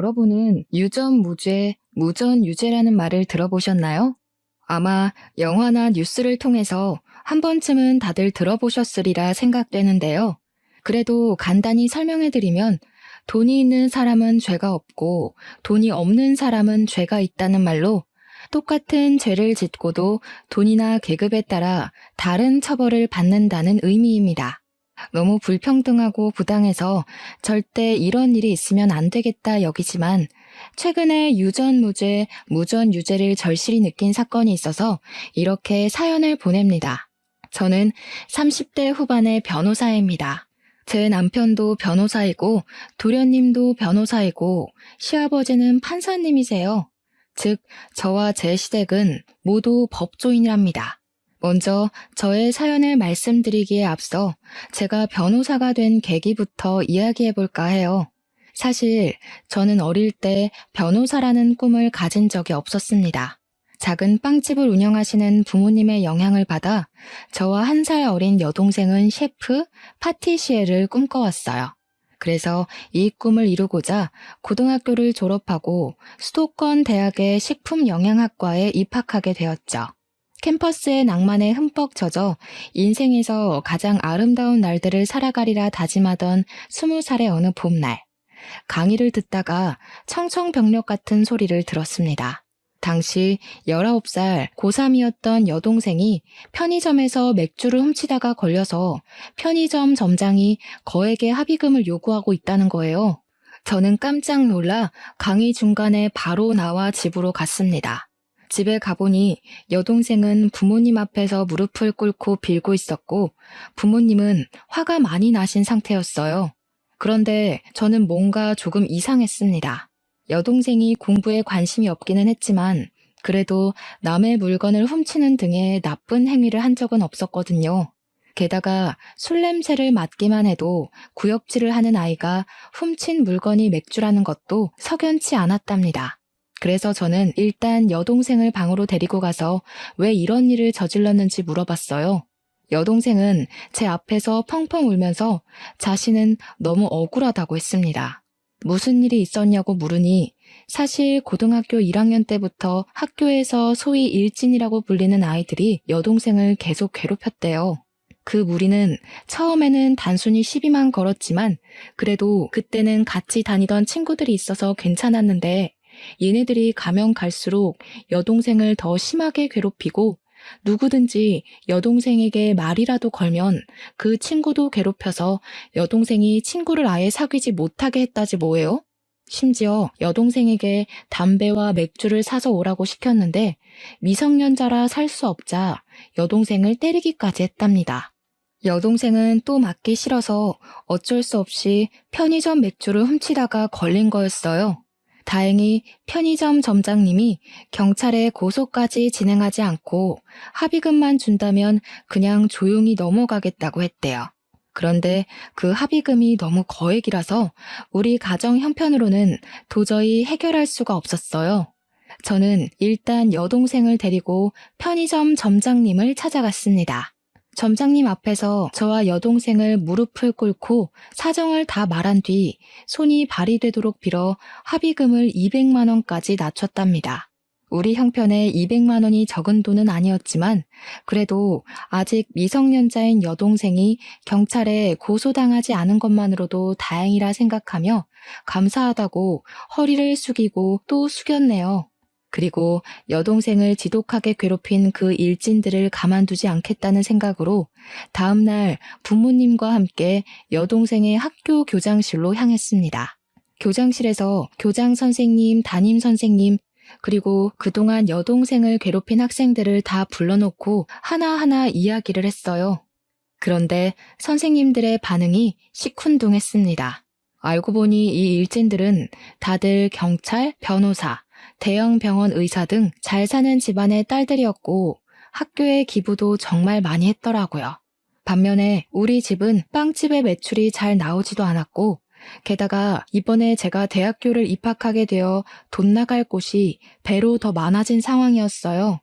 여러분은 유전무죄, 무전유죄라는 말을 들어보셨나요? 아마 영화나 뉴스를 통해서 한 번쯤은 다들 들어보셨으리라 생각되는데요. 그래도 간단히 설명해드리면 돈이 있는 사람은 죄가 없고 돈이 없는 사람은 죄가 있다는 말로 똑같은 죄를 짓고도 돈이나 계급에 따라 다른 처벌을 받는다는 의미입니다. 너무 불평등하고 부당해서 절대 이런 일이 있으면 안 되겠다 여기지만 최근에 유전무죄, 무전유죄를 절실히 느낀 사건이 있어서 이렇게 사연을 보냅니다. 저는 30대 후반의 변호사입니다. 제 남편도 변호사이고 도련님도 변호사이고 시아버지는 판사님이세요. 즉, 저와 제 시댁은 모두 법조인이랍니다. 먼저 저의 사연을 말씀드리기에 앞서 제가 변호사가 된 계기부터 이야기해볼까 해요. 사실 저는 어릴 때 변호사라는 꿈을 가진 적이 없었습니다. 작은 빵집을 운영하시는 부모님의 영향을 받아 저와 1살 어린 여동생은 셰프, 파티시에를 꿈꿔왔어요. 그래서 이 꿈을 이루고자 고등학교를 졸업하고 수도권 대학의 식품영양학과에 입학하게 되었죠. 캠퍼스의 낭만에 흠뻑 젖어 인생에서 가장 아름다운 날들을 살아가리라 다짐하던 20살의 어느 봄날, 강의를 듣다가 청청병력 같은 소리를 들었습니다. 당시 19살 고3이었던 여동생이 편의점에서 맥주를 훔치다가 걸려서 편의점 점장이 거액의 합의금을 요구하고 있다는 거예요. 저는 깜짝 놀라 강의 중간에 바로 나와 집으로 갔습니다. 집에 가보니 여동생은 부모님 앞에서 무릎을 꿇고 빌고 있었고 부모님은 화가 많이 나신 상태였어요. 그런데 저는 뭔가 조금 이상했습니다. 여동생이 공부에 관심이 없기는 했지만 그래도 남의 물건을 훔치는 등의 나쁜 행위를 한 적은 없었거든요. 게다가 술 냄새를 맡기만 해도 구역질을 하는 아이가 훔친 물건이 맥주라는 것도 석연치 않았답니다. 그래서 저는 일단 여동생을 방으로 데리고 가서 왜 이런 일을 저질렀는지 물어봤어요. 여동생은 제 앞에서 펑펑 울면서 자신은 너무 억울하다고 했습니다. 무슨 일이 있었냐고 물으니 사실 고등학교 1학년 때부터 학교에서 소위 일진이라고 불리는 아이들이 여동생을 계속 괴롭혔대요. 그 무리는 처음에는 단순히 시비만 걸었지만 그래도 그때는 같이 다니던 친구들이 있어서 괜찮았는데 얘네들이 가면 갈수록 여동생을 더 심하게 괴롭히고 누구든지 여동생에게 말이라도 걸면 그 친구도 괴롭혀서 여동생이 친구를 아예 사귀지 못하게 했다지 뭐예요? 심지어 여동생에게 담배와 맥주를 사서 오라고 시켰는데 미성년자라 살 수 없자 여동생을 때리기까지 했답니다. 여동생은 또 맞기 싫어서 어쩔 수 없이 편의점 맥주를 훔치다가 걸린 거였어요. 다행히 편의점 점장님이 경찰에 고소까지 진행하지 않고 합의금만 준다면 그냥 조용히 넘어가겠다고 했대요. 그런데 그 합의금이 너무 거액이라서 우리 가정 형편으로는 도저히 해결할 수가 없었어요. 저는 일단 여동생을 데리고 편의점 점장님을 찾아갔습니다. 점장님 앞에서 저와 여동생을 무릎을 꿇고 사정을 다 말한 뒤 손이 발이 되도록 빌어 합의금을 200만 원까지 낮췄답니다. 우리 형편에 200만 원이 적은 돈은 아니었지만 그래도 아직 미성년자인 여동생이 경찰에 고소당하지 않은 것만으로도 다행이라 생각하며 감사하다고 허리를 숙이고 또 숙였네요. 그리고 여동생을 지독하게 괴롭힌 그 일진들을 가만두지 않겠다는 생각으로 다음날 부모님과 함께 여동생의 학교 교장실로 향했습니다. 교장실에서 교장 선생님, 담임 선생님, 그리고 그동안 여동생을 괴롭힌 학생들을 다 불러놓고 하나하나 이야기를 했어요. 그런데 선생님들의 반응이 시큰둥했습니다. 알고 보니 이 일진들은 다들 경찰, 변호사, 대형 병원 의사 등 잘 사는 집안의 딸들이었고 학교에 기부도 정말 많이 했더라고요. 반면에 우리 집은 빵집의 매출이 잘 나오지도 않았고 게다가 이번에 제가 대학교를 입학하게 되어 돈 나갈 곳이 배로 더 많아진 상황이었어요.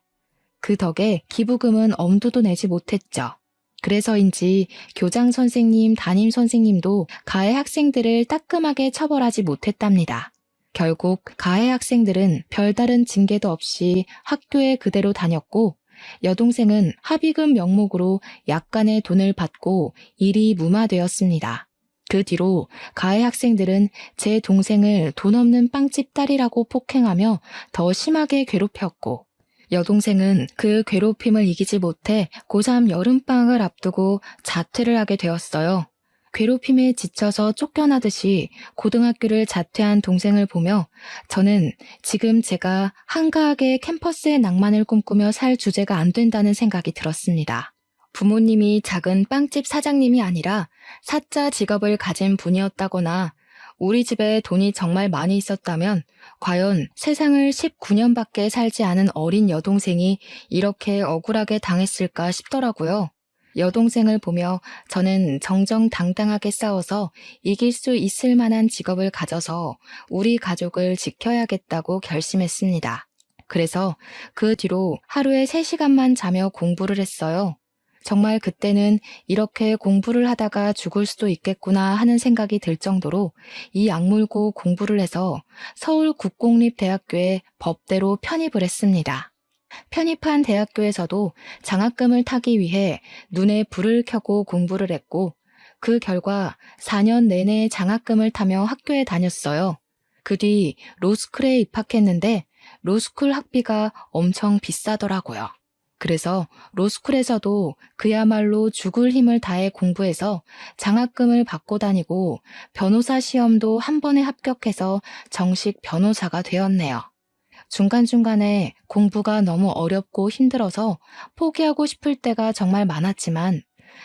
그 덕에 기부금은 엄두도 내지 못했죠. 그래서인지 교장 선생님, 담임 선생님도 가해 학생들을 따끔하게 처벌하지 못했답니다. 결국 가해 학생들은 별다른 징계도 없이 학교에 그대로 다녔고 여동생은 합의금 명목으로 약간의 돈을 받고 일이 무마되었습니다. 그 뒤로 가해 학생들은 제 동생을 돈 없는 빵집 딸이라고 폭행하며 더 심하게 괴롭혔고 여동생은 그 괴롭힘을 이기지 못해 고3 여름방학을 앞두고 자퇴를 하게 되었어요. 괴롭힘에 지쳐서 쫓겨나듯이 고등학교를 자퇴한 동생을 보며 저는 지금 제가 한가하게 캠퍼스의 낭만을 꿈꾸며 살 주제가 안 된다는 생각이 들었습니다. 부모님이 작은 빵집 사장님이 아니라 사자 직업을 가진 분이었다거나 우리 집에 돈이 정말 많이 있었다면 과연 세상을 19년밖에 살지 않은 어린 여동생이 이렇게 억울하게 당했을까 싶더라고요. 여동생을 보며 저는 정정당당하게 싸워서 이길 수 있을 만한 직업을 가져서 우리 가족을 지켜야겠다고 결심했습니다. 그래서 그 뒤로 하루에 3시간만 자며 공부를 했어요. 정말 그때는 이렇게 공부를 하다가 죽을 수도 있겠구나 하는 생각이 들 정도로 이 악물고 공부를 해서 서울국공립대학교에 법대로 편입을 했습니다. 편입한 대학교에서도 장학금을 타기 위해 눈에 불을 켜고 공부를 했고 그 결과 4년 내내 장학금을 타며 학교에 다녔어요. 그 뒤 로스쿨에 입학했는데 로스쿨 학비가 엄청 비싸더라고요. 그래서 로스쿨에서도 그야말로 죽을 힘을 다해 공부해서 장학금을 받고 다니고 변호사 시험도 한 번에 합격해서 정식 변호사가 되었네요. 중간중간에 공부가 너무 어렵고 힘들어서 포기하고 싶을 때가 정말 많았지만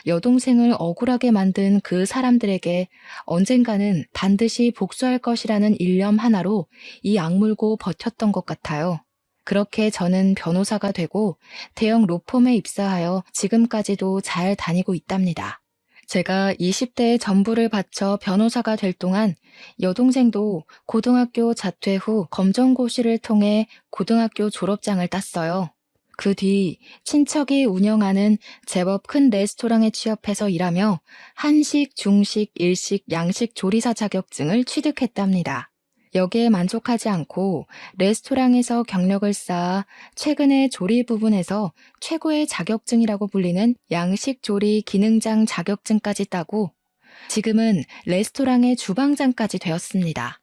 여동생을 억울하게 만든 그 사람들에게 언젠가는 반드시 복수할 것이라는 일념 하나로 이 악물고 버텼던 것 같아요. 그렇게 저는 변호사가 되고 대형 로펌에 입사하여 지금까지도 잘 다니고 있답니다. 제가 20대의 전부를 바쳐 변호사가 될 동안 여동생도 고등학교 자퇴 후 검정고시를 통해 고등학교 졸업장을 땄어요. 그 뒤 친척이 운영하는 제법 큰 레스토랑에 취업해서 일하며 한식, 중식, 일식, 양식 조리사 자격증을 취득했답니다. 여기에 만족하지 않고 레스토랑에서 경력을 쌓아 최근에 조리 부분에서 최고의 자격증이라고 불리는 양식 조리 기능장 자격증까지 따고 지금은 레스토랑의 주방장까지 되었습니다.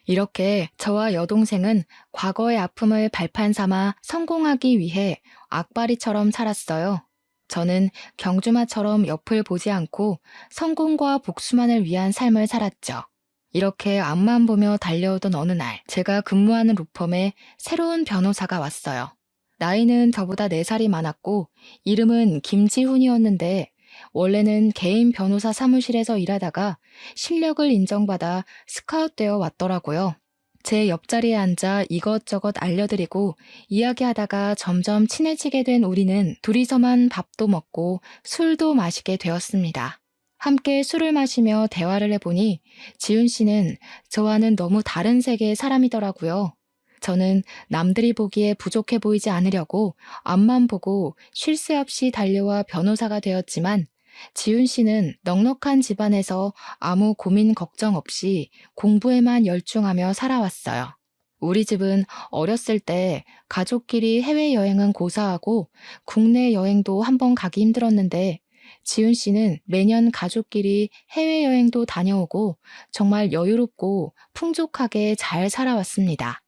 이렇게 저와 여동생은 과거의 아픔을 발판 삼아 성공하기 위해 악바리처럼 살았어요. 저는 경주마처럼 옆을 보지 않고 성공과 복수만을 위한 삶을 살았죠. 이렇게 앞만 보며 달려오던 어느 날 제가 근무하는 로펌에 새로운 변호사가 왔어요. 나이는 저보다 4살이 많았고 이름은 김지훈이었는데 원래는 개인 변호사 사무실에서 일하다가 실력을 인정받아 스카웃되어 왔더라고요. 제 옆자리에 앉아 이것저것 알려드리고 이야기하다가 점점 친해지게 된 우리는 둘이서만 밥도 먹고 술도 마시게 되었습니다. 함께 술을 마시며 대화를 해보니 지훈 씨는 저와는 너무 다른 세계의 사람이더라고요. 저는 남들이 보기에 부족해 보이지 않으려고 앞만 보고 쉴 새 없이 달려와 변호사가 되었지만 지훈 씨는 넉넉한 집안에서 아무 고민 걱정 없이 공부에만 열중하며 살아왔어요. 우리 집은 어렸을 때 가족끼리 해외여행은 고사하고 국내 여행도 한번 가기 힘들었는데 지훈 씨는 매년 가족끼리 해외여행도 다녀오고 정말 여유롭고 풍족하게 잘 살아왔습니다.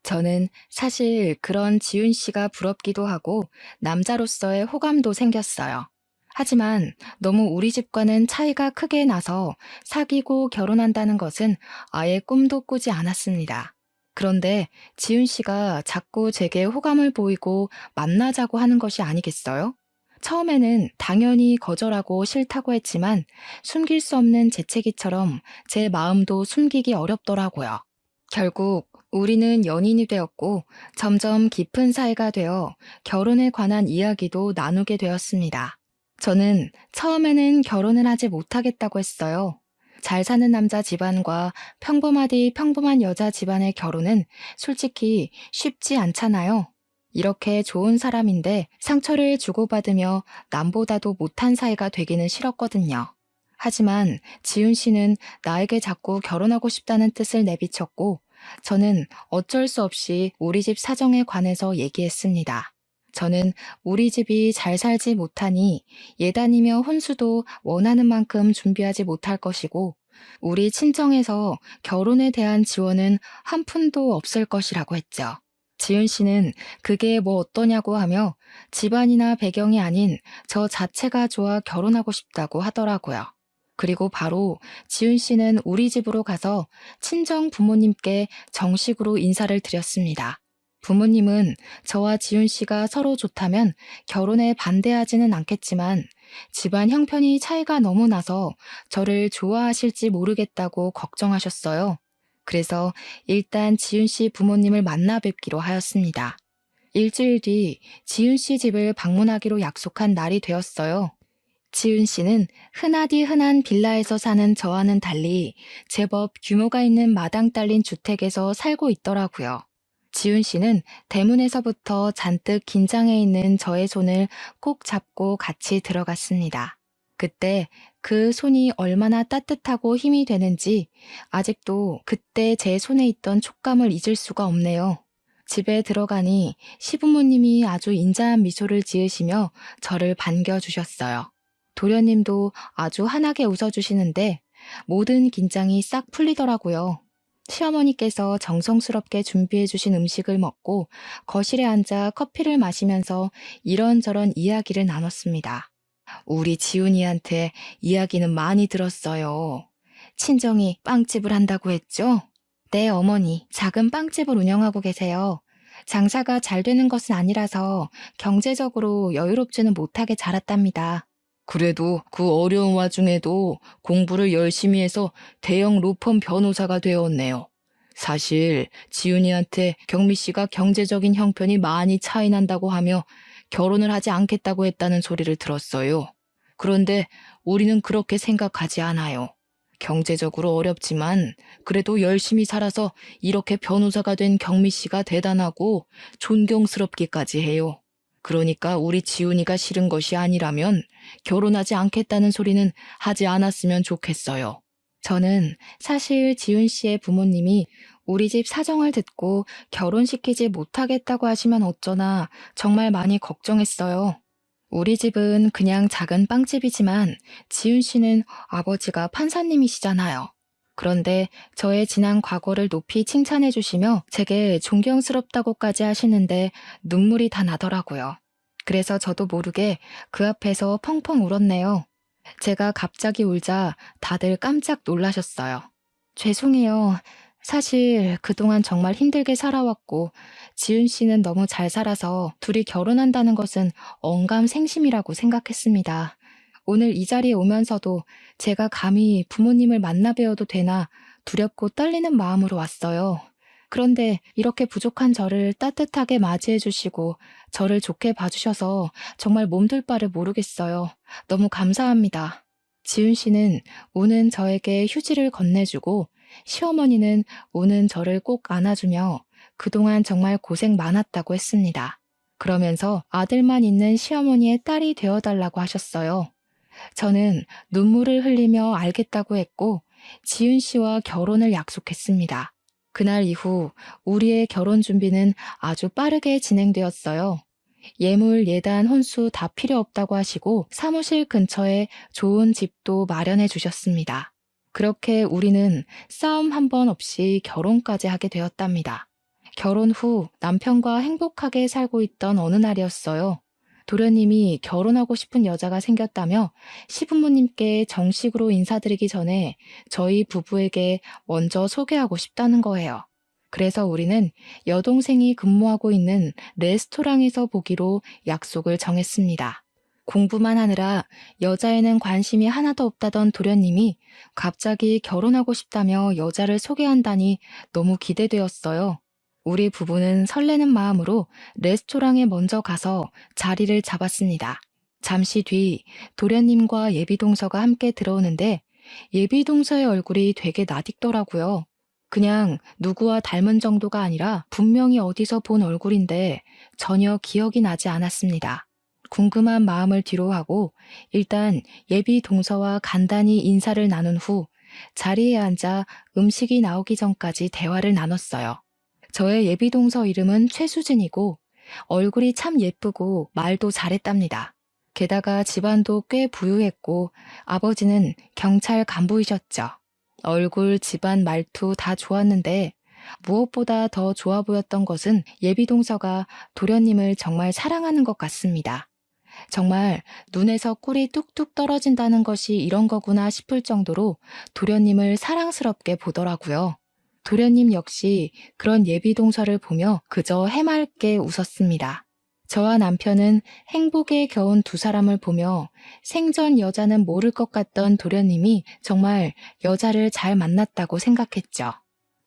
저는 사실 그런 지훈 씨가 부럽기도 하고 남자로서의 호감도 생겼어요. 하지만 너무 우리 집과는 차이가 크게 나서 사귀고 결혼한다는 것은 아예 꿈도 꾸지 않았습니다. 그런데 지훈 씨가 자꾸 제게 호감을 보이고 만나자고 하는 것이 아니겠어요? 처음에는 당연히 거절하고 싫다고 했지만 숨길 수 없는 재채기처럼 제 마음도 숨기기 어렵더라고요. 결국 우리는 연인이 되었고 점점 깊은 사이가 되어 결혼에 관한 이야기도 나누게 되었습니다. 저는 처음에는 결혼을 하지 못하겠다고 했어요. 잘 사는 남자 집안과 평범하디 평범한 여자 집안의 결혼은 솔직히 쉽지 않잖아요. 이렇게 좋은 사람인데 상처를 주고받으며 남보다도 못한 사이가 되기는 싫었거든요. 하지만 지훈 씨는 나에게 자꾸 결혼하고 싶다는 뜻을 내비쳤고 저는 어쩔 수 없이 우리 집 사정에 관해서 얘기했습니다. 저는 우리 집이 잘 살지 못하니 예단이며 혼수도 원하는 만큼 준비하지 못할 것이고 우리 친정에서 결혼에 대한 지원은 한 푼도 없을 것이라고 했죠. 지은 씨는 그게 뭐 어떠냐고 하며 집안이나 배경이 아닌 저 자체가 좋아 결혼하고 싶다고 하더라고요. 그리고 바로 지은 씨는 우리 집으로 가서 친정 부모님께 정식으로 인사를 드렸습니다. 부모님은 저와 지은 씨가 서로 좋다면 결혼에 반대하지는 않겠지만 집안 형편이 차이가 너무 나서 저를 좋아하실지 모르겠다고 걱정하셨어요. 그래서 일단 지은 씨 부모님을 만나 뵙기로 하였습니다. 일주일 뒤 지은 씨 집을 방문하기로 약속한 날이 되었어요. 지은 씨는 흔하디 흔한 빌라에서 사는 저와는 달리 제법 규모가 있는 마당 딸린 주택에서 살고 있더라고요. 지은 씨는 대문에서부터 잔뜩 긴장해 있는 저의 손을 꼭 잡고 같이 들어갔습니다. 그때 그 손이 얼마나 따뜻하고 힘이 되는지 아직도 그때 제 손에 있던 촉감을 잊을 수가 없네요. 집에 들어가니 시부모님이 아주 인자한 미소를 지으시며 저를 반겨주셨어요. 도련님도 아주 환하게 웃어주시는데 모든 긴장이 싹 풀리더라고요. 시어머니께서 정성스럽게 준비해주신 음식을 먹고 거실에 앉아 커피를 마시면서 이런저런 이야기를 나눴습니다. 우리 지훈이한테 이야기는 많이 들었어요. 친정이 빵집을 한다고 했죠? 네, 어머니. 작은 빵집을 운영하고 계세요. 장사가 잘 되는 것은 아니라서 경제적으로 여유롭지는 못하게 자랐답니다. 그래도 그 어려운 와중에도 공부를 열심히 해서 대형 로펌 변호사가 되었네요. 사실 지훈이한테 경미 씨가 경제적인 형편이 많이 차이 난다고 하며 결혼을 하지 않겠다고 했다는 소리를 들었어요. 그런데 우리는 그렇게 생각하지 않아요. 경제적으로 어렵지만 그래도 열심히 살아서 이렇게 변호사가 된 경미 씨가 대단하고 존경스럽기까지 해요. 그러니까 우리 지훈이가 싫은 것이 아니라면 결혼하지 않겠다는 소리는 하지 않았으면 좋겠어요. 저는 사실 지훈 씨의 부모님이 우리 집 사정을 듣고 결혼시키지 못하겠다고 하시면 어쩌나 정말 많이 걱정했어요. 우리 집은 그냥 작은 빵집이지만 지훈 씨는 아버지가 판사님이시잖아요. 그런데 저의 지난 과거를 높이 칭찬해 주시며 제게 존경스럽다고까지 하시는데 눈물이 다 나더라고요. 그래서 저도 모르게 그 앞에서 펑펑 울었네요. 제가 갑자기 울자 다들 깜짝 놀라셨어요. 죄송해요. 사실 그동안 정말 힘들게 살아왔고 지은 씨는 너무 잘 살아서 둘이 결혼한다는 것은 언감생심이라고 생각했습니다. 오늘 이 자리에 오면서도 제가 감히 부모님을 만나 뵈어도 되나 두렵고 떨리는 마음으로 왔어요. 그런데 이렇게 부족한 저를 따뜻하게 맞이해 주시고 저를 좋게 봐주셔서 정말 몸둘 바를 모르겠어요. 너무 감사합니다. 지은 씨는 우는 저에게 휴지를 건네주고 시어머니는 우는 저를 꼭 안아주며 그동안 정말 고생 많았다고 했습니다. 그러면서 아들만 있는 시어머니의 딸이 되어달라고 하셨어요. 저는 눈물을 흘리며 알겠다고 했고 지은 씨와 결혼을 약속했습니다. 그날 이후 우리의 결혼 준비는 아주 빠르게 진행되었어요. 예물, 예단, 혼수 다 필요 없다고 하시고 사무실 근처에 좋은 집도 마련해 주셨습니다. 그렇게 우리는 싸움 한 번 없이 결혼까지 하게 되었답니다. 결혼 후 남편과 행복하게 살고 있던 어느 날이었어요. 도련님이 결혼하고 싶은 여자가 생겼다며 시부모님께 정식으로 인사드리기 전에 저희 부부에게 먼저 소개하고 싶다는 거예요. 그래서 우리는 여동생이 근무하고 있는 레스토랑에서 보기로 약속을 정했습니다. 공부만 하느라 여자에는 관심이 하나도 없다던 도련님이 갑자기 결혼하고 싶다며 여자를 소개한다니 너무 기대되었어요. 우리 부부는 설레는 마음으로 레스토랑에 먼저 가서 자리를 잡았습니다. 잠시 뒤 도련님과 예비동서가 함께 들어오는데 예비동서의 얼굴이 되게 낯익더라고요. 그냥 누구와 닮은 정도가 아니라 분명히 어디서 본 얼굴인데 전혀 기억이 나지 않았습니다. 궁금한 마음을 뒤로하고 일단 예비 동서와 간단히 인사를 나눈 후 자리에 앉아 음식이 나오기 전까지 대화를 나눴어요. 저의 예비동서 이름은 최수진이고 얼굴이 참 예쁘고 말도 잘했답니다. 게다가 집안도 꽤 부유했고 아버지는 경찰 간부이셨죠. 얼굴, 집안, 말투 다 좋았는데 무엇보다 더 좋아 보였던 것은 예비동서가 도련님을 정말 사랑하는 것 같습니다. 정말 눈에서 꿀이 뚝뚝 떨어진다는 것이 이런 거구나 싶을 정도로 도련님을 사랑스럽게 보더라고요. 도련님 역시 그런 예비동서를 보며 그저 해맑게 웃었습니다. 저와 남편은 행복에 겨운 두 사람을 보며 생전 여자는 모를 것 같던 도련님이 정말 여자를 잘 만났다고 생각했죠.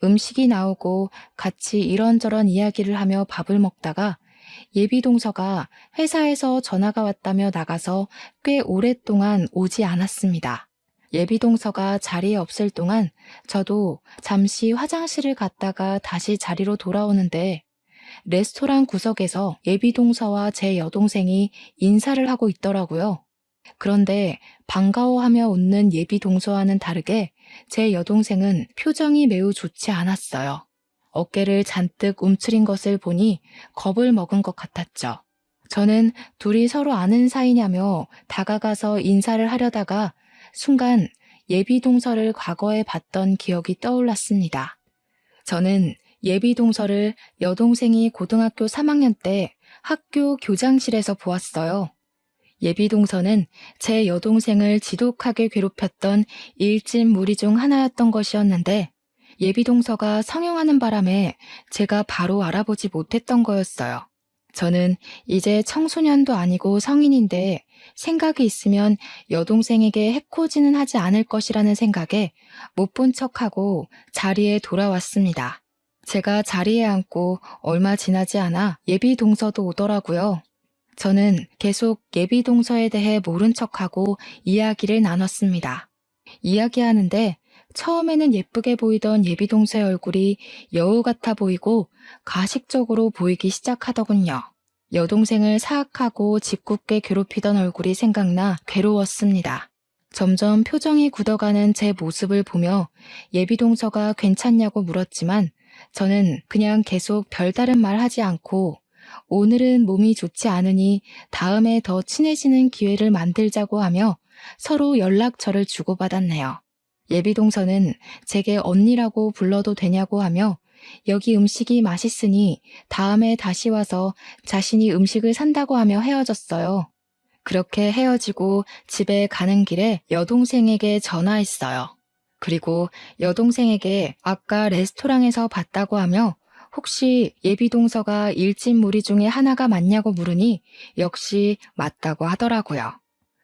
음식이 나오고 같이 이런저런 이야기를 하며 밥을 먹다가 예비동서가 회사에서 전화가 왔다며 나가서 꽤 오랫동안 오지 않았습니다. 예비동서가 자리에 없을 동안 저도 잠시 화장실을 갔다가 다시 자리로 돌아오는데 레스토랑 구석에서 예비동서와 제 여동생이 인사를 하고 있더라고요. 그런데 반가워하며 웃는 예비동서와는 다르게 제 여동생은 표정이 매우 좋지 않았어요. 어깨를 잔뜩 움츠린 것을 보니 겁을 먹은 것 같았죠. 저는 둘이 서로 아는 사이냐며 다가가서 인사를 하려다가 순간 예비동서를 과거에 봤던 기억이 떠올랐습니다. 저는 예비동서를 여동생이 고등학교 3학년 때 학교 교장실에서 보았어요. 예비동서는 제 여동생을 지독하게 괴롭혔던 일진 무리 중 하나였던 것이었는데 예비동서가 성형하는 바람에 제가 바로 알아보지 못했던 거였어요. 저는 이제 청소년도 아니고 성인인데 생각이 있으면 여동생에게 해코지는 하지 않을 것이라는 생각에 못 본 척하고 자리에 돌아왔습니다. 제가 자리에 앉고 얼마 지나지 않아 예비동서도 오더라고요. 저는 계속 예비동서에 대해 모른 척하고 이야기를 나눴습니다. 이야기하는데 처음에는 예쁘게 보이던 예비동서의 얼굴이 여우 같아 보이고 가식적으로 보이기 시작하더군요. 여동생을 사악하고 짓궂게 괴롭히던 얼굴이 생각나 괴로웠습니다. 점점 표정이 굳어가는 제 모습을 보며 예비동서가 괜찮냐고 물었지만 저는 그냥 계속 별다른 말 하지 않고 오늘은 몸이 좋지 않으니 다음에 더 친해지는 기회를 만들자고 하며 서로 연락처를 주고받았네요. 예비동서는 제게 언니라고 불러도 되냐고 하며 여기 음식이 맛있으니 다음에 다시 와서 자신이 음식을 산다고 하며 헤어졌어요. 그렇게 헤어지고 집에 가는 길에 여동생에게 전화했어요. 그리고 여동생에게 아까 레스토랑에서 봤다고 하며 혹시 예비동서가 일진 무리 중에 하나가 맞냐고 물으니 역시 맞다고 하더라고요.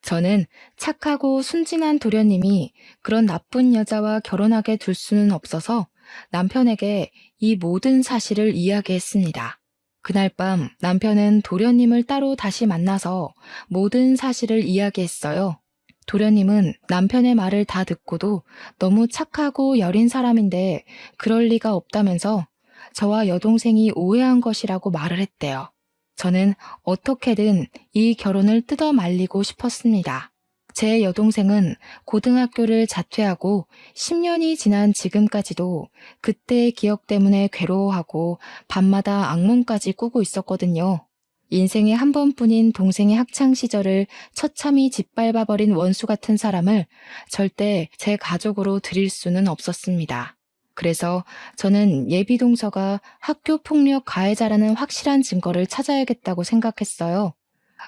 저는 착하고 순진한 도련님이 그런 나쁜 여자와 결혼하게 둘 수는 없어서 남편에게 이 모든 사실을 이야기했습니다. 그날 밤 남편은 도련님을 따로 다시 만나서 모든 사실을 이야기했어요. 도련님은 남편의 말을 다 듣고도 너무 착하고 여린 사람인데 그럴 리가 없다면서 저와 여동생이 오해한 것이라고 말을 했대요. 저는 어떻게든 이 결혼을 뜯어 말리고 싶었습니다. 제 여동생은 고등학교를 자퇴하고 10년이 지난 지금까지도 그때의 기억 때문에 괴로워하고 밤마다 악몽까지 꾸고 있었거든요. 인생에 한 번뿐인 동생의 학창시절을 처참히 짓밟아버린 원수 같은 사람을 절대 제 가족으로 들일 수는 없었습니다. 그래서 저는 예비동서가 학교폭력 가해자라는 확실한 증거를 찾아야겠다고 생각했어요.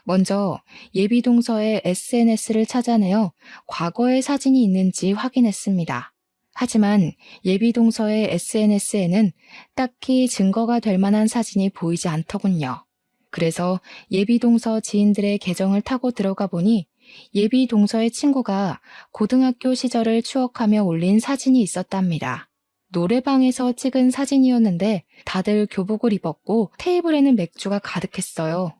먼저 예비동서의 SNS를 찾아내어 과거의 사진이 있는지 확인했습니다. 하지만 예비동서의 SNS에는 딱히 증거가 될 만한 사진이 보이지 않더군요. 그래서 예비동서 지인들의 계정을 타고 들어가 보니 예비동서의 친구가 고등학교 시절을 추억하며 올린 사진이 있었답니다. 노래방에서 찍은 사진이었는데 다들 교복을 입었고 테이블에는 맥주가 가득했어요.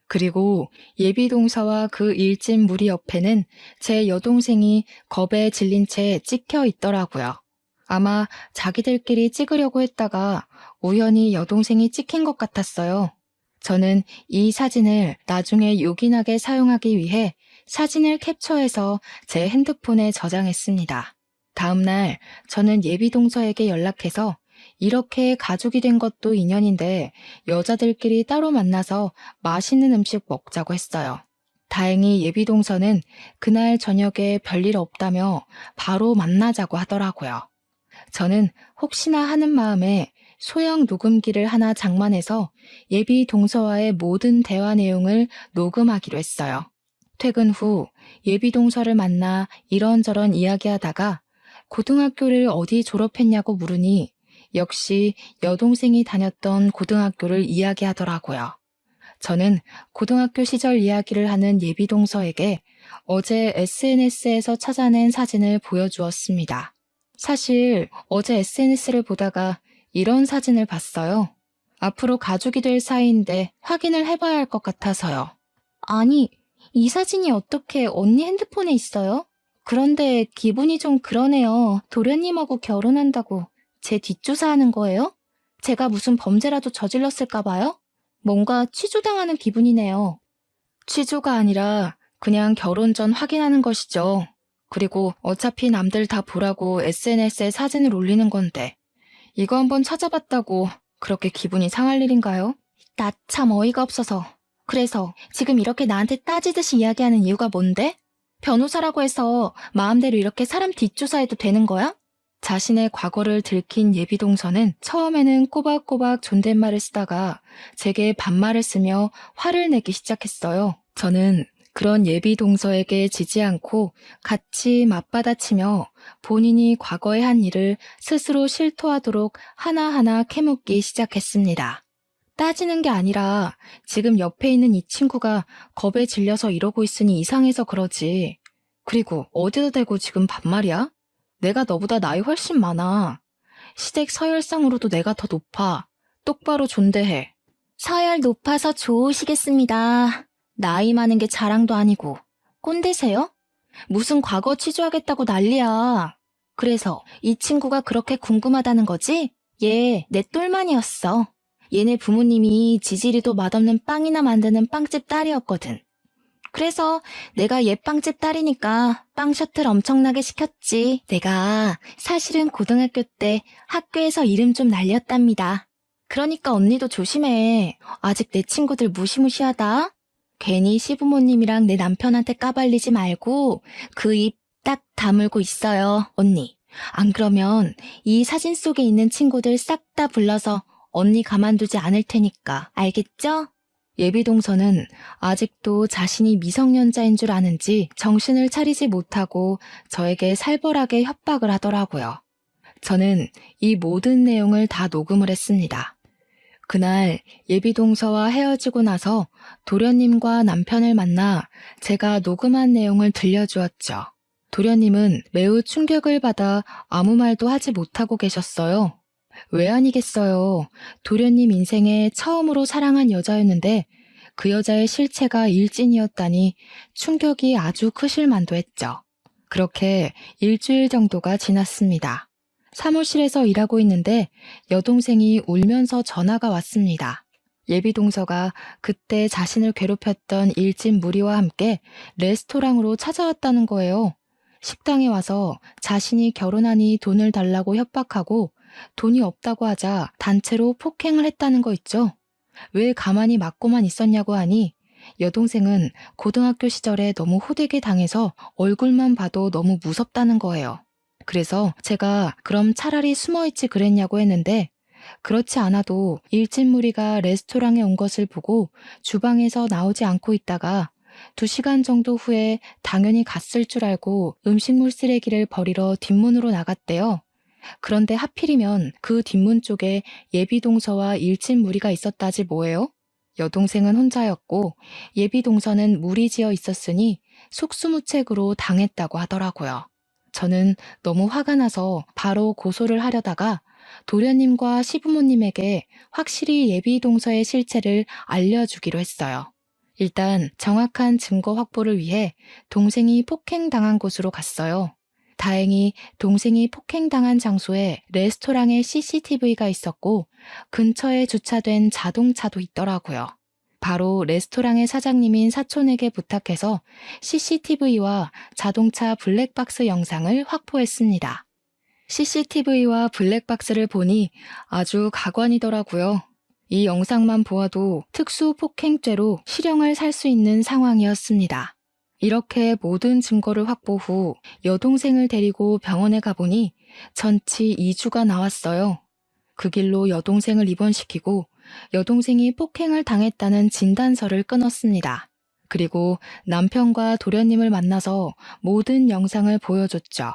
그리고 예비동서와 그 일진 무리 옆에는 제 여동생이 겁에 질린 채 찍혀 있더라고요. 아마 자기들끼리 찍으려고 했다가 우연히 여동생이 찍힌 것 같았어요. 저는 이 사진을 나중에 요긴하게 사용하기 위해 사진을 캡처해서 제 핸드폰에 저장했습니다. 다음날 저는 예비동서에게 연락해서 이렇게 가족이 된 것도 인연인데 여자들끼리 따로 만나서 맛있는 음식 먹자고 했어요. 다행히 예비동서는 그날 저녁에 별일 없다며 바로 만나자고 하더라고요. 저는 혹시나 하는 마음에 소형 녹음기를 하나 장만해서 예비동서와의 모든 대화 내용을 녹음하기로 했어요. 퇴근 후 예비동서를 만나 이런저런 이야기하다가 고등학교를 어디 졸업했냐고 물으니 역시 여동생이 다녔던 고등학교를 이야기하더라고요. 저는 고등학교 시절 이야기를 하는 예비동서에게 어제 SNS에서 찾아낸 사진을 보여주었습니다. 사실 어제 SNS를 보다가 이런 사진을 봤어요. 앞으로 가족이 될 사이인데 확인을 해봐야 할 것 같아서요. 아니, 이 사진이 어떻게 언니 핸드폰에 있어요? 그런데 기분이 좀 그러네요. 도련님하고 결혼한다고 제 뒷조사하는 거예요? 제가 무슨 범죄라도 저질렀을까 봐요? 뭔가 취조당하는 기분이네요. 취조가 아니라 그냥 결혼 전 확인하는 것이죠. 그리고 어차피 남들 다 보라고 SNS에 사진을 올리는 건데 이거 한번 찾아봤다고 그렇게 기분이 상할 일인가요? 나 참 어이가 없어서. 그래서 지금 이렇게 나한테 따지듯이 이야기하는 이유가 뭔데? 변호사라고 해서 마음대로 이렇게 사람 뒷조사해도 되는 거야? 자신의 과거를 들킨 예비동서는 처음에는 꼬박꼬박 존댓말을 쓰다가 제게 반말을 쓰며 화를 내기 시작했어요. 저는 그런 예비동서에게 지지 않고 같이 맞받아치며 본인이 과거에 한 일을 스스로 실토하도록 하나하나 캐묻기 시작했습니다. 따지는 게 아니라 지금 옆에 있는 이 친구가 겁에 질려서 이러고 있으니 이상해서 그러지. 그리고 어디다 대고 지금 반말이야? 내가 너보다 나이 훨씬 많아. 시댁 서열상으로도 내가 더 높아. 똑바로 존대해. 서열 높아서 좋으시겠습니다. 나이 많은 게 자랑도 아니고. 꼰대세요? 무슨 과거 취조하겠다고 난리야. 그래서 이 친구가 그렇게 궁금하다는 거지? 얘 내 똘만이었어. 얘네 부모님이 지지리도 맛없는 빵이나 만드는 빵집 딸이었거든. 그래서 내가 얘 빵집 딸이니까 빵 셔틀 엄청나게 시켰지. 내가 사실은 고등학교 때 학교에서 이름 좀 날렸답니다. 그러니까 언니도 조심해. 아직 내 친구들 무시무시하다. 괜히 시부모님이랑 내 남편한테 까발리지 말고 그 입 딱 다물고 있어요, 언니. 안 그러면 이 사진 속에 있는 친구들 싹 다 불러서 언니 가만두지 않을 테니까. 알겠죠? 예비동서는 아직도 자신이 미성년자인 줄 아는지 정신을 차리지 못하고 저에게 살벌하게 협박을 하더라고요. 저는 이 모든 내용을 다 녹음을 했습니다. 그날 예비동서와 헤어지고 나서 도련님과 남편을 만나 제가 녹음한 내용을 들려주었죠. 도련님은 매우 충격을 받아 아무 말도 하지 못하고 계셨어요. 왜 아니겠어요. 도련님 인생에 처음으로 사랑한 여자였는데 그 여자의 실체가 일진이었다니 충격이 아주 크실 만도 했죠. 그렇게 일주일 정도가 지났습니다. 사무실에서 일하고 있는데 여동생이 울면서 전화가 왔습니다. 예비동서가 그때 자신을 괴롭혔던 일진 무리와 함께 레스토랑으로 찾아왔다는 거예요. 식당에 와서 자신이 결혼하니 돈을 달라고 협박하고 돈이 없다고 하자 단체로 폭행을 했다는 거 있죠. 왜 가만히 맞고만 있었냐고 하니 여동생은 고등학교 시절에 너무 호되게 당해서 얼굴만 봐도 너무 무섭다는 거예요. 그래서 제가 그럼 차라리 숨어있지 그랬냐고 했는데 그렇지 않아도 일진 무리가 레스토랑에 온 것을 보고 주방에서 나오지 않고 있다가 2시간 정도 후에 당연히 갔을 줄 알고 음식물 쓰레기를 버리러 뒷문으로 나갔대요. 그런데 하필이면 그 뒷문 쪽에 예비동서와 일진 무리가 있었다지 뭐예요? 여동생은 혼자였고 예비동서는 무리지어 있었으니 속수무책으로 당했다고 하더라고요. 저는 너무 화가 나서 바로 고소를 하려다가 도련님과 시부모님에게 확실히 예비동서의 실체를 알려주기로 했어요. 일단 정확한 증거 확보를 위해 동생이 폭행당한 곳으로 갔어요. 다행히 동생이 폭행당한 장소에 레스토랑에 CCTV가 있었고 근처에 주차된 자동차도 있더라고요. 바로 레스토랑의 사장님인 사촌에게 부탁해서 CCTV와 자동차 블랙박스 영상을 확보했습니다. CCTV와 블랙박스를 보니 아주 가관이더라고요. 이 영상만 보아도 특수폭행죄로 실형을 살 수 있는 상황이었습니다. 이렇게 모든 증거를 확보 후 여동생을 데리고 병원에 가보니 전치 2주가 나왔어요. 그 길로 여동생을 입원시키고 여동생이 폭행을 당했다는 진단서를 끊었습니다. 그리고 남편과 도련님을 만나서 모든 영상을 보여줬죠.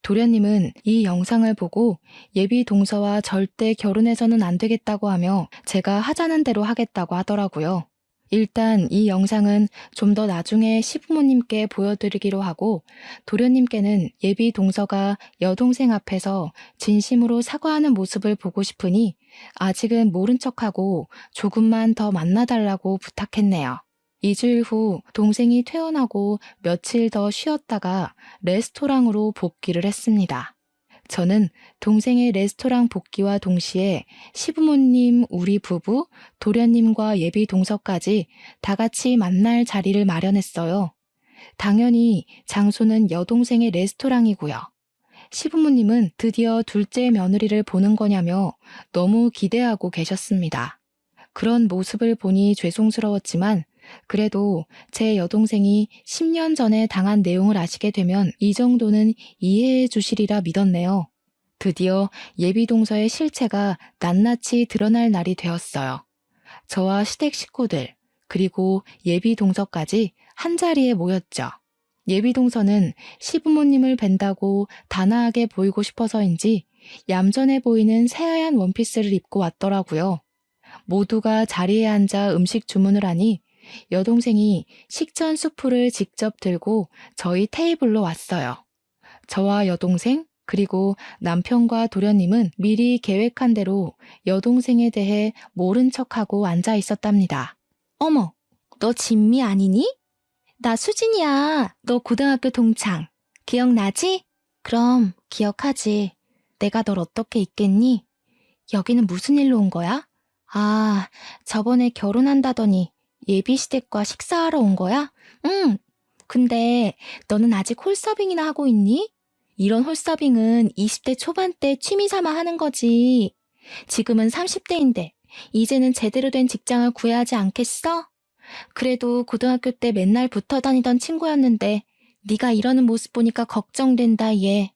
도련님은 이 영상을 보고 예비 동서와 절대 결혼해서는 안 되겠다고 하며 제가 하자는 대로 하겠다고 하더라고요. 일단 이 영상은 좀 더 나중에 시부모님께 보여드리기로 하고 도련님께는 예비 동서가 여동생 앞에서 진심으로 사과하는 모습을 보고 싶으니 아직은 모른 척하고 조금만 더 만나달라고 부탁했네요. 2주일 후 동생이 퇴원하고 며칠 더 쉬었다가 레스토랑으로 복귀를 했습니다. 저는 동생의 레스토랑 복귀와 동시에 시부모님, 우리 부부, 도련님과 예비 동서까지 다 같이 만날 자리를 마련했어요. 당연히 장소는 여동생의 레스토랑이고요. 시부모님은 드디어 둘째 며느리를 보는 거냐며 너무 기대하고 계셨습니다. 그런 모습을 보니 죄송스러웠지만 그래도 제 여동생이 10년 전에 당한 내용을 아시게 되면 이 정도는 이해해 주시리라 믿었네요. 드디어 예비 동서의 실체가 낱낱이 드러날 날이 되었어요. 저와 시댁 식구들, 그리고 예비 동서까지 한자리에 모였죠. 예비 동서는 시부모님을 뵌다고 단아하게 보이고 싶어서인지 얌전해 보이는 새하얀 원피스를 입고 왔더라고요. 모두가 자리에 앉아 음식 주문을 하니 여동생이 식전 수프를 직접 들고 저희 테이블로 왔어요. 저와 여동생 그리고 남편과 도련님은 미리 계획한 대로 여동생에 대해 모른 척하고 앉아 있었답니다. 어머, 너 진미 아니니? 나 수진이야. 너 고등학교 동창. 기억나지? 그럼 기억하지. 내가 널 어떻게 잊겠니? 여기는 무슨 일로 온 거야? 아, 저번에 결혼한다더니 예비시댁과 식사하러 온 거야? 응. 근데 너는 아직 홀서빙이나 하고 있니? 이런 홀서빙은 20대 초반 때 취미 삼아 하는 거지. 지금은 30대인데 이제는 제대로 된 직장을 구해야 하지 않겠어? 그래도 고등학교 때 맨날 붙어 다니던 친구였는데 네가 이러는 모습 보니까 걱정된다 얘.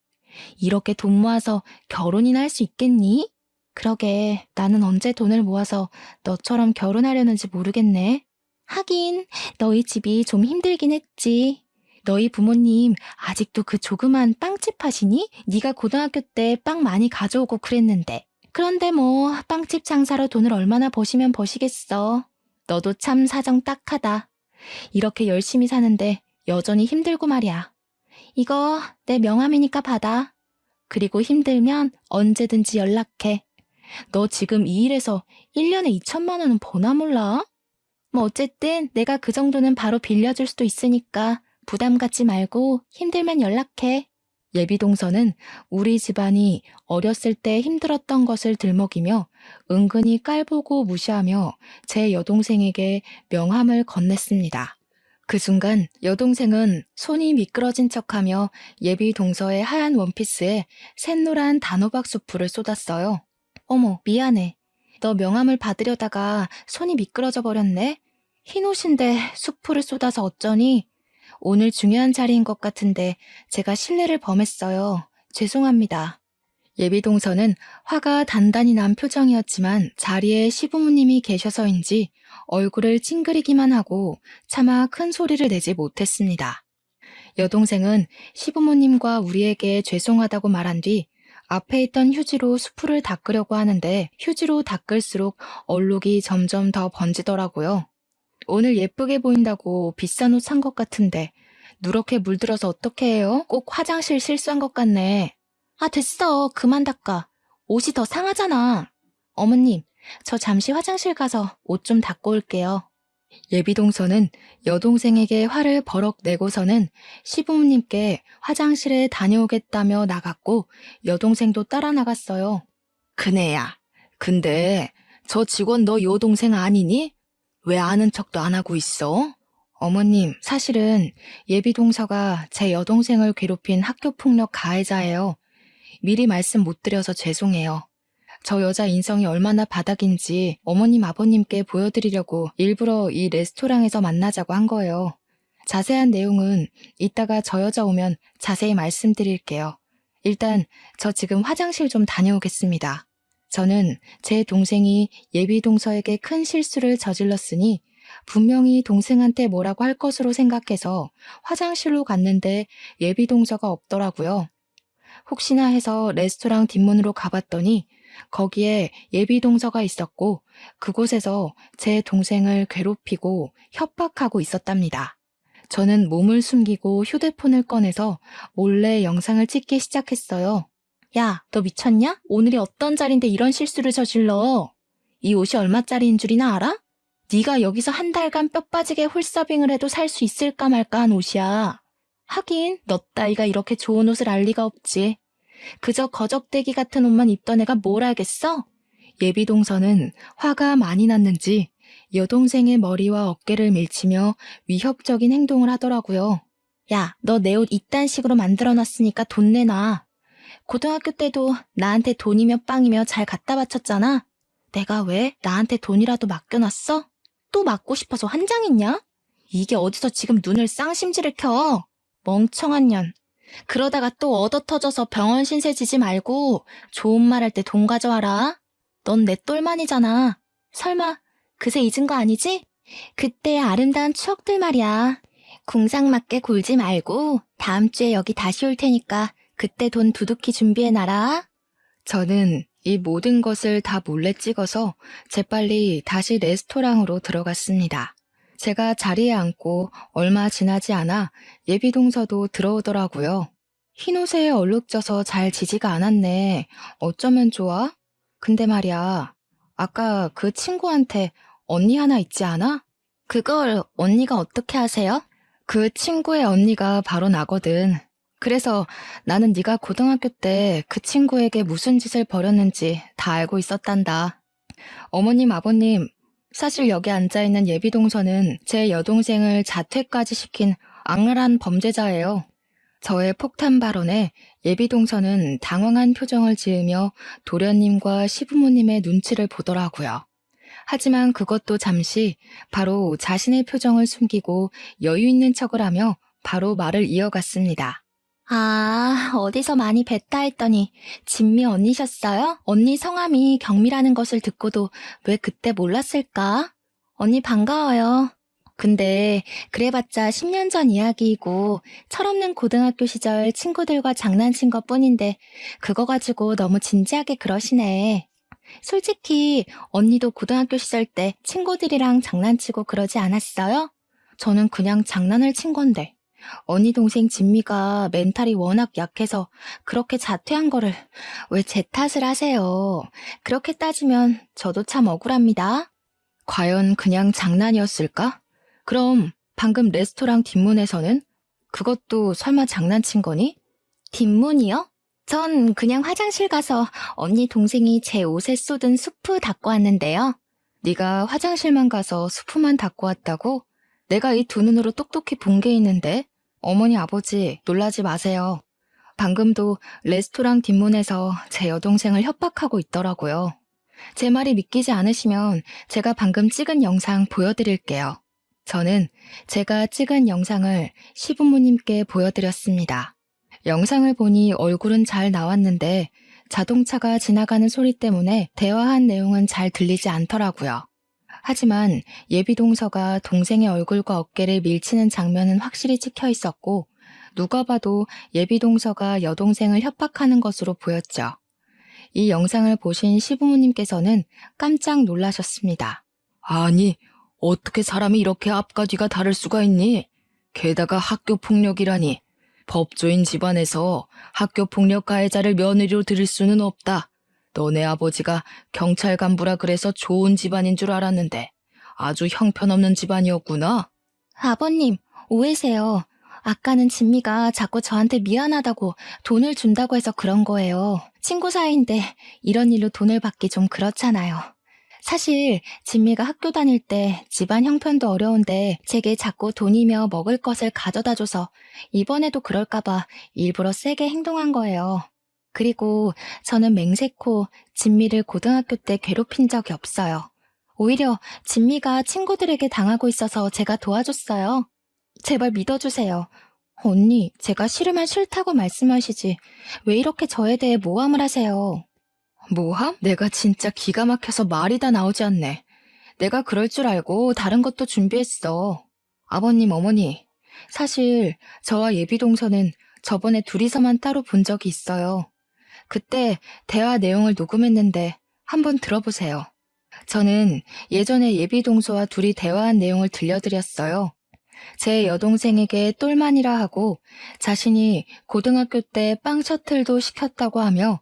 이렇게 돈 모아서 결혼이나 할 수 있겠니? 그러게 나는 언제 돈을 모아서 너처럼 결혼하려는지 모르겠네. 하긴 너희 집이 좀 힘들긴 했지. 너희 부모님 아직도 그 조그만 빵집 하시니? 네가 고등학교 때 빵 많이 가져오고 그랬는데. 그런데 뭐 빵집 장사로 돈을 얼마나 버시면 버시겠어. 너도 참 사정 딱하다. 이렇게 열심히 사는데 여전히 힘들고 말이야. 이거 내 명함이니까 받아. 그리고 힘들면 언제든지 연락해. 너 지금 이 일에서 1년에 2천만 원은 버나 몰라? 뭐 어쨌든 내가 그 정도는 바로 빌려줄 수도 있으니까 부담 갖지 말고 힘들면 연락해. 예비 동서는 우리 집안이 어렸을 때 힘들었던 것을 들먹이며 은근히 깔보고 무시하며 제 여동생에게 명함을 건넸습니다. 그 순간 여동생은 손이 미끄러진 척하며 예비 동서의 하얀 원피스에 샛노란 단호박 수프를 쏟았어요. 어머, 미안해. 너 명함을 받으려다가 손이 미끄러져 버렸네? 흰 옷인데 수프를 쏟아서 어쩌니? 오늘 중요한 자리인 것 같은데 제가 실례를 범했어요. 죄송합니다. 예비 동서는 화가 단단히 난 표정이었지만 자리에 시부모님이 계셔서인지 얼굴을 찡그리기만 하고 차마 큰 소리를 내지 못했습니다. 여동생은 시부모님과 우리에게 죄송하다고 말한 뒤 앞에 있던 휴지로 수프를 닦으려고 하는데 휴지로 닦을수록 얼룩이 점점 더 번지더라고요. 오늘 예쁘게 보인다고 비싼 옷 산 것 같은데 누렇게 물들어서 어떻게 해요? 꼭 화장실 실수한 것 같네. 아, 됐어. 그만 닦아. 옷이 더 상하잖아. 어머님, 저 잠시 화장실 가서 옷 좀 닦고 올게요. 예비 동서는 여동생에게 화를 버럭 내고서는 시부모님께 화장실에 다녀오겠다며 나갔고 여동생도 따라 나갔어요. 그네야, 근데 저 직원 너 여동생 아니니? 왜 아는 척도 안 하고 있어? 어머님, 사실은 예비 동서가 제 여동생을 괴롭힌 학교폭력 가해자예요. 미리 말씀 못 드려서 죄송해요. 저 여자 인성이 얼마나 바닥인지 어머님 아버님께 보여드리려고 일부러 이 레스토랑에서 만나자고 한 거예요. 자세한 내용은 이따가 저 여자 오면 자세히 말씀드릴게요. 일단 저 지금 화장실 좀 다녀오겠습니다. 저는 제 동생이 예비 동서에게 큰 실수를 저질렀으니 분명히 동생한테 뭐라고 할 것으로 생각해서 화장실로 갔는데 예비 동서가 없더라고요. 혹시나 해서 레스토랑 뒷문으로 가봤더니 거기에 예비 동서가 있었고 그곳에서 제 동생을 괴롭히고 협박하고 있었답니다. 저는 몸을 숨기고 휴대폰을 꺼내서 몰래 영상을 찍기 시작했어요. 야, 너 미쳤냐? 오늘이 어떤 자리인데 이런 실수를 저질러? 이 옷이 얼마짜리인 줄이나 알아? 네가 여기서 한 달간 뼈 빠지게 홀서빙을 해도 살 수 있을까 말까 한 옷이야. 하긴 너 따위가 이렇게 좋은 옷을 알 리가 없지. 그저 거적대기 같은 옷만 입던 애가 뭘 알겠어? 예비 동서는 화가 많이 났는지 여동생의 머리와 어깨를 밀치며 위협적인 행동을 하더라고요. 야, 너 내 옷 이딴 식으로 만들어놨으니까 돈 내놔. 고등학교 때도 나한테 돈이며 빵이며 잘 갖다 바쳤잖아. 내가 왜 나한테 돈이라도 맡겨놨어? 또 맞고 싶어서 환장했냐? 이게 어디서 지금 눈을 쌍심지를 켜? 멍청한 년. 그러다가 또 얻어 터져서 병원 신세 지지 말고 좋은 말 할 때 돈 가져와라. 넌 내 똘만이잖아. 설마 그새 잊은 거 아니지? 그때의 아름다운 추억들 말이야. 궁상맞게 굴지 말고 다음 주에 여기 다시 올 테니까 그때 돈 두둑히 준비해놔라. 저는 이 모든 것을 다 몰래 찍어서 재빨리 다시 레스토랑으로 들어갔습니다. 제가 자리에 앉고 얼마 지나지 않아 예비 동서도 들어오더라고요. 흰옷에 얼룩져서 잘 지지가 않았네. 어쩌면 좋아? 근데 말이야, 아까 그 친구한테 언니 하나 있지 않아? 그걸 언니가 어떻게 아세요? 그 친구의 언니가 바로 나거든. 그래서 나는 네가 고등학교 때 그 친구에게 무슨 짓을 벌였는지 다 알고 있었단다. 어머님, 아버님, 사실 여기 앉아있는 예비 동서는 제 여동생을 자퇴까지 시킨 악랄한 범죄자예요. 저의 폭탄 발언에 예비 동서는 당황한 표정을 지으며 도련님과 시부모님의 눈치를 보더라고요. 하지만 그것도 잠시 바로 자신의 표정을 숨기고 여유 있는 척을 하며 바로 말을 이어갔습니다. 아, 어디서 많이 뵀다 했더니 진미 언니셨어요? 언니 성함이 경미라는 것을 듣고도 왜 그때 몰랐을까? 언니 반가워요. 근데 그래봤자 10년 전 이야기이고 철없는 고등학교 시절 친구들과 장난친 것뿐인데 그거 가지고 너무 진지하게 그러시네. 솔직히 언니도 고등학교 시절 때 친구들이랑 장난치고 그러지 않았어요? 저는 그냥 장난을 친 건데. 언니 동생 진미가 멘탈이 워낙 약해서 그렇게 자퇴한 거를 왜 제 탓을 하세요? 그렇게 따지면 저도 참 억울합니다. 과연 그냥 장난이었을까? 그럼 방금 레스토랑 뒷문에서는? 그것도 설마 장난친 거니? 뒷문이요? 전 그냥 화장실 가서 언니 동생이 제 옷에 쏟은 수프 닦고 왔는데요. 네가 화장실만 가서 수프만 닦고 왔다고? 내가 이 두 눈으로 똑똑히 본 게 있는데? 어머니 아버지 놀라지 마세요. 방금도 레스토랑 뒷문에서 제 여동생을 협박하고 있더라고요. 제 말이 믿기지 않으시면 제가 방금 찍은 영상 보여드릴게요. 저는 제가 찍은 영상을 시부모님께 보여드렸습니다. 영상을 보니 얼굴은 잘 나왔는데 자동차가 지나가는 소리 때문에 대화한 내용은 잘 들리지 않더라고요. 하지만 예비 동서가 동생의 얼굴과 어깨를 밀치는 장면은 확실히 찍혀 있었고 누가 봐도 예비 동서가 여동생을 협박하는 것으로 보였죠. 이 영상을 보신 시부모님께서는 깜짝 놀라셨습니다. 아니, 어떻게 사람이 이렇게 앞과 뒤가 다를 수가 있니? 게다가 학교 폭력이라니. 법조인 집안에서 학교 폭력 가해자를 며느리로 들일 수는 없다. 너네 아버지가 경찰 간부라 그래서 좋은 집안인 줄 알았는데 아주 형편없는 집안이었구나. 아버님, 오해세요. 아까는 진미가 자꾸 저한테 미안하다고 돈을 준다고 해서 그런 거예요. 친구 사이인데 이런 일로 돈을 받기 좀 그렇잖아요. 사실 진미가 학교 다닐 때 집안 형편도 어려운데 제게 자꾸 돈이며 먹을 것을 가져다 줘서 이번에도 그럴까봐 일부러 세게 행동한 거예요. 그리고 저는 맹세코 진미를 고등학교 때 괴롭힌 적이 없어요. 오히려 진미가 친구들에게 당하고 있어서 제가 도와줬어요. 제발 믿어주세요. 언니, 제가 싫으면 싫다고 말씀하시지. 왜 이렇게 저에 대해 모함을 하세요? 모함? 내가 진짜 기가 막혀서 말이 다 나오지 않네. 내가 그럴 줄 알고 다른 것도 준비했어. 아버님, 어머니. 사실 저와 예비 동서는 저번에 둘이서만 따로 본 적이 있어요. 그때 대화 내용을 녹음했는데 한번 들어보세요. 저는 예전에 예비 동서와 둘이 대화한 내용을 들려드렸어요. 제 여동생에게 똘만이라 하고 자신이 고등학교 때 빵 셔틀도 시켰다고 하며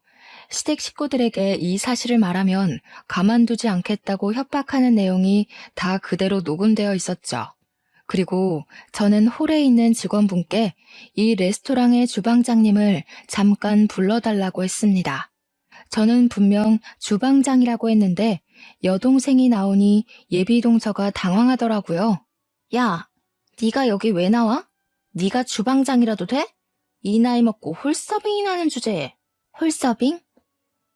시댁 식구들에게 이 사실을 말하면 가만두지 않겠다고 협박하는 내용이 다 그대로 녹음되어 있었죠. 그리고 저는 홀에 있는 직원분께 이 레스토랑의 주방장님을 잠깐 불러달라고 했습니다. 저는 분명 주방장이라고 했는데 여동생이 나오니 예비 동서가 당황하더라고요. 야, 네가 여기 왜 나와? 네가 주방장이라도 돼? 이 나이 먹고 홀서빙이 나는 주제에. 홀서빙?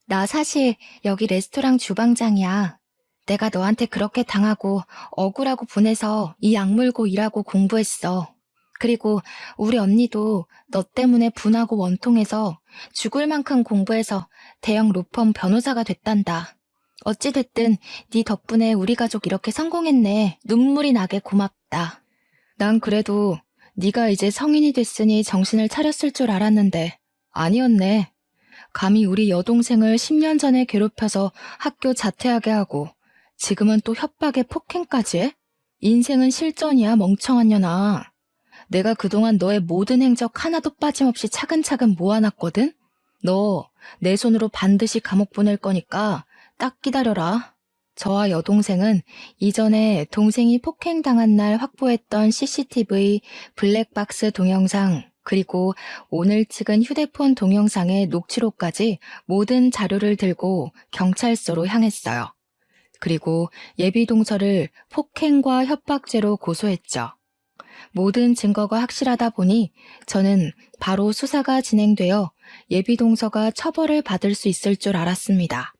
나 사실 여기 레스토랑 주방장이야. 내가 너한테 그렇게 당하고 억울하고 분해서 이 악물고 일하고 공부했어. 그리고 우리 언니도 너 때문에 분하고 원통해서 죽을 만큼 공부해서 대형 로펌 변호사가 됐단다. 어찌됐든 네 덕분에 우리 가족 이렇게 성공했네. 눈물이 나게 고맙다. 난 그래도 네가 이제 성인이 됐으니 정신을 차렸을 줄 알았는데 아니었네. 감히 우리 여동생을 10년 전에 괴롭혀서 학교 자퇴하게 하고 지금은 또 협박에 폭행까지 해? 인생은 실전이야, 멍청한 년아. 내가 그동안 너의 모든 행적 하나도 빠짐없이 차근차근 모아놨거든? 너 내 손으로 반드시 감옥 보낼 거니까 딱 기다려라. 저와 여동생은 이전에 동생이 폭행당한 날 확보했던 CCTV 블랙박스 동영상 그리고 오늘 찍은 휴대폰 동영상의 녹취록까지 모든 자료를 들고 경찰서로 향했어요. 그리고 예비 동서를 폭행과 협박죄로 고소했죠. 모든 증거가 확실하다 보니 저는 바로 수사가 진행되어 예비 동서가 처벌을 받을 수 있을 줄 알았습니다.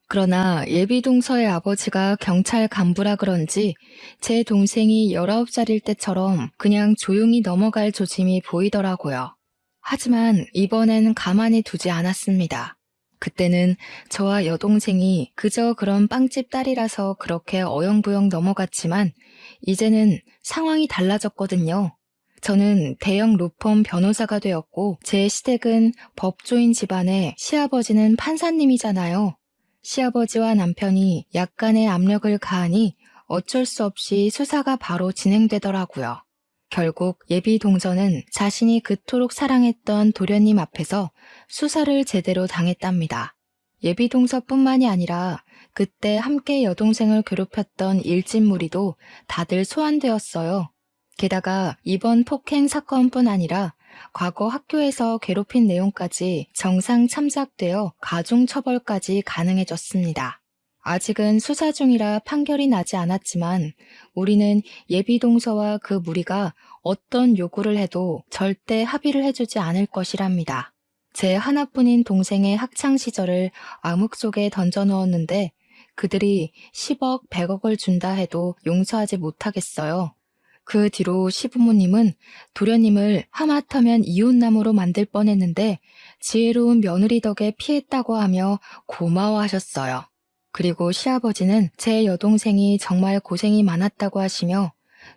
그러나 예비 동서의 아버지가 경찰 간부라 그런지 제 동생이 19살일 때처럼 그냥 조용히 넘어갈 조짐이 보이더라고요. 하지만 이번엔 가만히 두지 않았습니다. 그때는 저와 여동생이 그저 그런 빵집 딸이라서 그렇게 어영부영 넘어갔지만 이제는 상황이 달라졌거든요. 저는 대형 로펌 변호사가 되었고 제 시댁은 법조인 집안에 시아버지는 판사님이잖아요. 시아버지와 남편이 약간의 압력을 가하니 어쩔 수 없이 수사가 바로 진행되더라고요. 결국 예비 동서는 자신이 그토록 사랑했던 도련님 앞에서 수사를 제대로 당했답니다. 예비 동서뿐만이 아니라 그때 함께 여동생을 괴롭혔던 일진무리도 다들 소환되었어요. 게다가 이번 폭행 사건뿐 아니라 과거 학교에서 괴롭힌 내용까지 정상 참작되어 가중처벌까지 가능해졌습니다. 아직은 수사 중이라 판결이 나지 않았지만 우리는 예비 동서와 그 무리가 어떤 요구를 해도 절대 합의를 해주지 않을 것이랍니다. 제 하나뿐인 동생의 학창 시절을 암흑 속에 던져넣었는데 그들이 10억, 100억을 준다 해도 용서하지 못하겠어요. 그 뒤로 시부모님은 도련님을 하마터면 이웃나무로 만들 뻔했는데 지혜로운 며느리 덕에 피했다고 하며 고마워하셨어요. 그리고 시아버지는 제 여동생이 정말 고생이 많았다고 하시며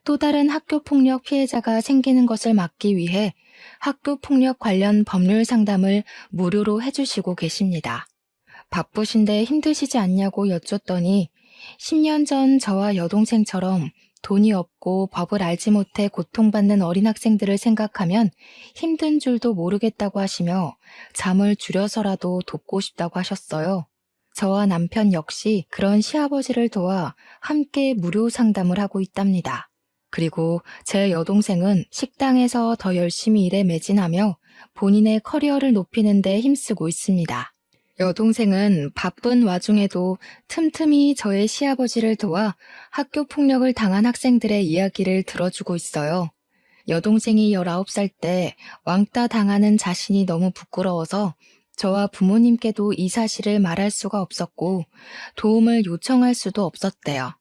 또 다른 학교폭력 피해자가 생기는 것을 막기 위해 학교폭력 관련 법률 상담을 무료로 해주시고 계십니다. 바쁘신데 힘드시지 않냐고 여쭸더니 10년 전 저와 여동생처럼 돈이 없고 법을 알지 못해 고통받는 어린 학생들을 생각하면 힘든 줄도 모르겠다고 하시며 잠을 줄여서라도 돕고 싶다고 하셨어요. 저와 남편 역시 그런 시아버지를 도와 함께 무료 상담을 하고 있답니다. 그리고 제 여동생은 식당에서 더 열심히 일에 매진하며 본인의 커리어를 높이는 데 힘쓰고 있습니다. 여동생은 바쁜 와중에도 틈틈이 저의 시아버지를 도와 학교 폭력을 당한 학생들의 이야기를 들어주고 있어요. 여동생이 19살 때 왕따 당하는 자신이 너무 부끄러워서 저와 부모님께도 이 사실을 말할 수가 없었고 도움을 요청할 수도 없었대요.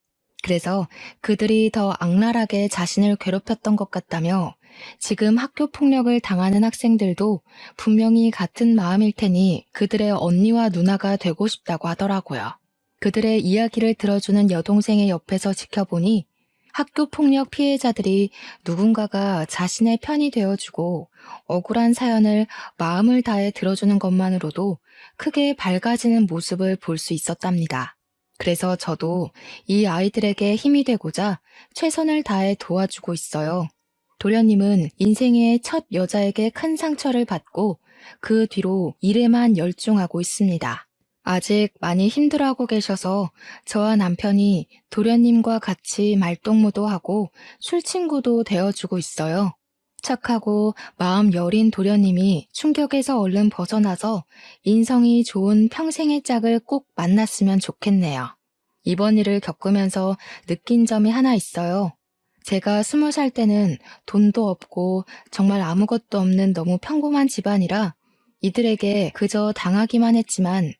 그래서 그들이 더 악랄하게 자신을 괴롭혔던 것 같다며 지금 학교 폭력을 당하는 학생들도 분명히 같은 마음일 테니 그들의 언니와 누나가 되고 싶다고 하더라고요. 그들의 이야기를 들어주는 여동생의 옆에서 지켜보니 학교 폭력 피해자들이 누군가가 자신의 편이 되어주고 억울한 사연을 마음을 다해 들어주는 것만으로도 크게 밝아지는 모습을 볼 수 있었답니다. 그래서 저도 이 아이들에게 힘이 되고자 최선을 다해 도와주고 있어요. 도련님은 인생의 첫 여자에게 큰 상처를 받고 그 뒤로 일에만 열중하고 있습니다. 아직 많이 힘들어하고 계셔서 저와 남편이 도련님과 같이 말동무도 하고 술친구도 되어주고 있어요. 착하고 마음 여린 도련님이 충격에서 얼른 벗어나서 인성이 좋은 평생의 짝을 꼭 만났으면 좋겠네요. 이번 일을 겪으면서 느낀 점이 하나 있어요. 제가 20살 때는 돈도 없고 정말 아무것도 없는 너무 평범한 집안이라 이들에게 그저 당하기만 했지만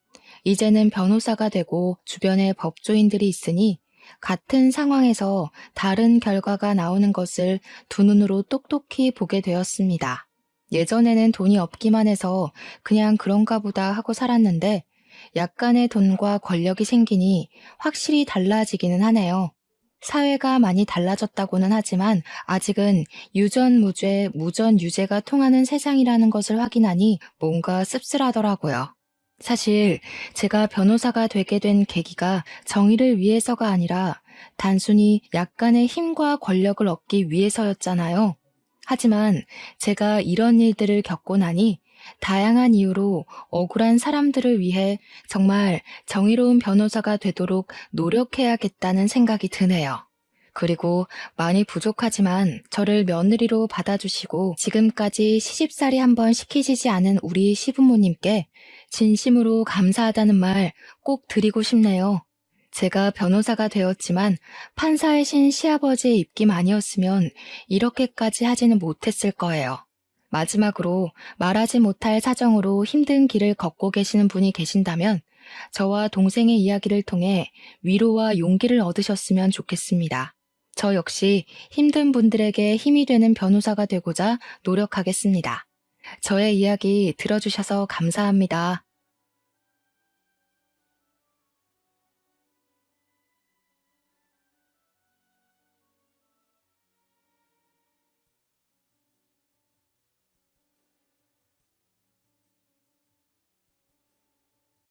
이제는 변호사가 되고 주변에 법조인들이 있으니 같은 상황에서 다른 결과가 나오는 것을 두 눈으로 똑똑히 보게 되었습니다. 예전에는 돈이 없기만 해서 그냥 그런가 보다 하고 살았는데 약간의 돈과 권력이 생기니 확실히 달라지기는 하네요. 사회가 많이 달라졌다고는 하지만 아직은 유전무죄, 무전유죄가 통하는 세상이라는 것을 확인하니 뭔가 씁쓸하더라고요. 사실 제가 변호사가 되게 된 계기가 정의를 위해서가 아니라 단순히 약간의 힘과 권력을 얻기 위해서였잖아요. 하지만 제가 이런 일들을 겪고 나니 다양한 이유로 억울한 사람들을 위해 정말 정의로운 변호사가 되도록 노력해야겠다는 생각이 드네요. 그리고 많이 부족하지만 저를 며느리로 받아주시고 지금까지 시집살이 한번 시키시지 않은 우리 시부모님께 진심으로 감사하다는 말 꼭 드리고 싶네요. 제가 변호사가 되었지만 판사의 신 시아버지의 입김 아니었으면 이렇게까지 하지는 못했을 거예요. 마지막으로 말하지 못할 사정으로 힘든 길을 걷고 계시는 분이 계신다면 저와 동생의 이야기를 통해 위로와 용기를 얻으셨으면 좋겠습니다. 저 역시 힘든 분들에게 힘이 되는 변호사가 되고자 노력하겠습니다. 저의 이야기 들어주셔서 감사합니다.